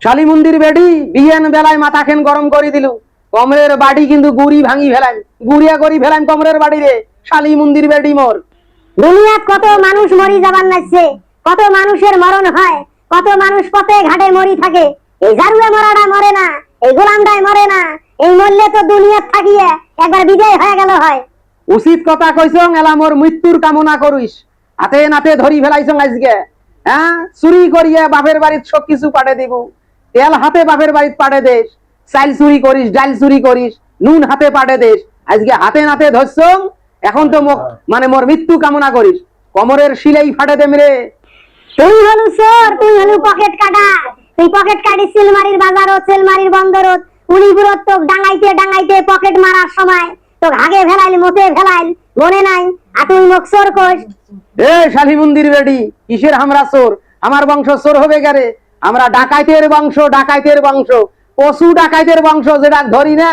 শালি মন্দির বেডি বিয়েন বেলায় মাথা খেন গরম করে দিল। কমরের বাড়ি কিন্তু গুড়ি ভাঙি ফেলাম, গুড়িয়া করি ফেলাম কমরের বাড়ি রে। শালি মন্দির বেডি মোর। দুনিয়াত কত মানুষ মরি যাবার লাগছে, কত মানুষের মরণ হয়, কত মানুষ পথে ঘাটে মরি থাকে। এই জারুয়ে মরাটা মরে না, এই গোলামটাই মরে না। এই মরলে তো দুনিয়াত থাকিয়ে একবার বিজয় হয়ে গেল হয়। উচিত কথা কইছং, এলা মোর মৃত্যুর কামনা করিস। হাতে নাতে ধরি ফেলাইছং আজকে। হ্যাঁ, চুরি করিয়া বাপের বাড়িত সব কিছু পাঠে দিব। তেল হাতে বাপের বাড়িত পাঠে দেশ, চাল চুরি করিস, ডাল চুরি করিস, নুন হাতে পাঠে দেশ। আজকে হাতে নাতে ধরছং, এখন তো মানে মোর মৃত্যু কামনা করিস। কমরের শিলাই ফাটে দেম রে। তুই হলু চোর, তুই হলু পকেট কাটা। তুই পকেট কাটি সিলমারির বাজারত, সিলমারির বন্দরত, উলিপুরত তোক ডাঙাইতে ডাঙাইতে পকেট মারার সময় তোক আগে ফেলাইল, মোতে ফেলাইল, মনে নাই? আর তুই মুখ চোর কস। এ শালি মন্দির বেডি, কিসের আমরা চোর? আমার বংশ চোর হবে গারে? আমরা ডাকাইতের বংশ, ডাকাইতের বংশ, পশু ডাকাইতের বংশ। যেটা ধরি না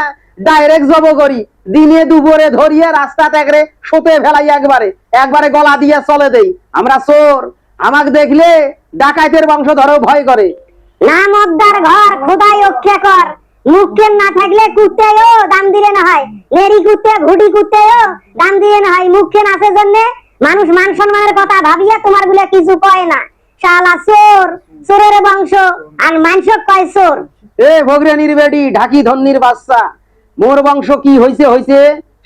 ডাইরেক্ট জব করি, দিনে দুপুরে ধরিয়া রাস্তাতে একরে সোতে ফেলাই, একবারে একবারে গলা দিয়ে চলে দেই। আমরা চোর। আমাকে দেখলে ডাকাইতের বংশ ধরো ভয় করে। না মদ্দার ঘর খোদাই রক্ষা কর। মুখের না থাকলে কুত্তেও দাম দিলে না হয়, লেরি কুত্তে ভুটি কুত্তেও দাম দিলে না হয়। মুখের আছে জন্য মানুষ মান সম্মানের কথা ভাবিয়া তোমার গুলো কিছু কয় না। শালা চোর, চোরের বংশ, আর মানুষ কয় চোর। এ ভগরানির বেডি, ঢাকি ধন্নির বাচ্চা, মোর বংশ কি হইছে হইছে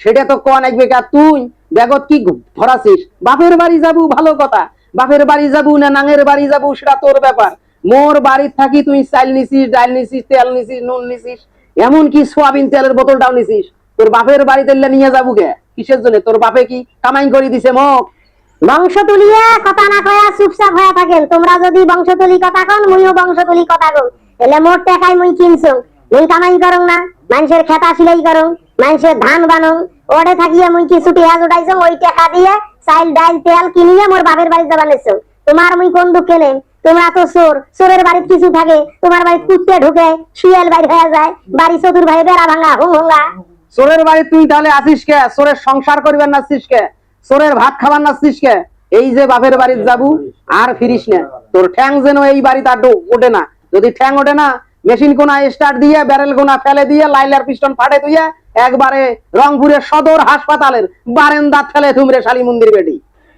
সেটা তো কোয়া নাইবে কা। তুই বেগত কি ধরাছিস? বাপের বাড়ি যাবু ভালো কথা, বাপের বাড়ি যাবু না নাঙের বাড়ি যাবু সেটা তোর ব্যাপার। মোর বাড়ি থাকি তুই চাল নিছিস, ডাল নিছিস, তেল নিছিস, নুন নিছিস, এমন কি সোয়াবিন তেলের বোতলটাও নিছিস। তোর বাপের বাড়িতে নিয়ে যাবু কে? কিসের জন্য? তোর বাপে কি কামাই করে দিছে মোক? বংশ তুলিয়া কথা না কয়া চুপচাপ হয়ে থাকেন। তোমরা যদি বংশ তুলি কথা কন, মুইও বংশ তুলি কথা কন। এলে মোর টাকায় মুই কিনছো, মুই কামাই করং না, মানুষের খেতা সিলাই করং, মানুষের ধান বানং। ওড়ে থাকিয়ে মুই কিছু পেঁয়াজ উঠাইছো, ওই টাকা দিয়ে চাইল ডাইল তেল কিনিয়ে মোর বাপের বাড়ি যাবার নিছো। তোমার মুই কোন দুঃখে নেই? তোমরা তো চোর, চোরের বাড়িতে কিছু থাকে, তোমার বাড়িতে কুত্তে ঢুকে, শিয়াল বাইর হয়ে যায়, বাড়ি চতুর ভাই বেড়া ভাঙা হুং হুঙ্গা। চোরের বাড়ি তুই তাহলে আসিস কে? চোরের সংসার করিবার নাচিস কে? চোরের ভাত খাবার নাচিস কে? এই যে বাপের বাড়িতে যাবু আর ফিরিস না। তোর ঠ্যাং যেন এই বাড়িতে আর ওঠে না। যদি ঠ্যাং ওঠে না, মেশিন কোনা স্টার্ট দিয়ে ব্যারেল কোনা ফেলে দিয়ে লাইলার পিস্টন ফাটে তুই একবারে রংপুরের সদর হাসপাতালের বারেন্দাত ফেলে তুমরে শালি মন্দির বেটি।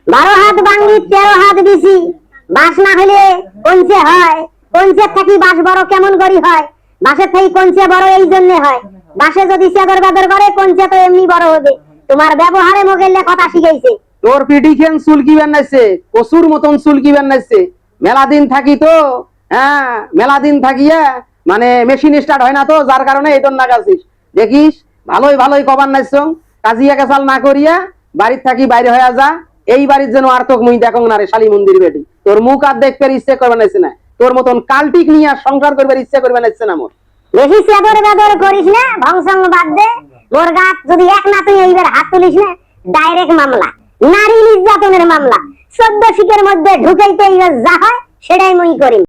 12 হাত ভাঙ্গি 13 হাত দিছি। বাস না হলে কোনছে হয়? কোনছে থাকি বাস বড় কেমন করি হয়? বাসের থেকে কোনছে বড় এই জন্য হয়। বাসে যদি চাদর বাদর করে, কোনছে তো এমনি বড় হবে। তোমার ব্যবহারে মোগেলে কথা শিখাইছে। তোর পিটি খেন চুলকি বানাইছে, কসুর মতন চুলকি বানাইছে। মেলা দিন থাকি তো, হ্যাঁ মেলা দিন থাকিয়া মানে মেশিন স্টার্ট হয় না তো, যার কারণে এই তোর নাগাছিস। দেখিস ভালোই ভালোই কবার নাইছ, কাজিয়া কেসাল না করিয়া বাড়ির থাকি বাইরে হয়ে যা। এই বাড়ির যেন আর তোক মুই দেখং না রে শালি মন্দির বেটি। তোর মুখ আর দেখতে ইচ্ছে করবে নাইছে না, তোর মতন কালটিক নিয়ে সংসার করবার ইচ্ছে করবে নাইছে না মোর। বেশি চাদর বাদর করিস না, ভংসং বাদ দে। মোর গাত যদি এক না তুই এইবার হাত তুলিস না, ডাইরেক্ট মামলা, নারী নির্যাতনের মামলা। 14 শিকের মধ্যে ঢুকাইতে এইবার যা হয় সেটাই মুই করি।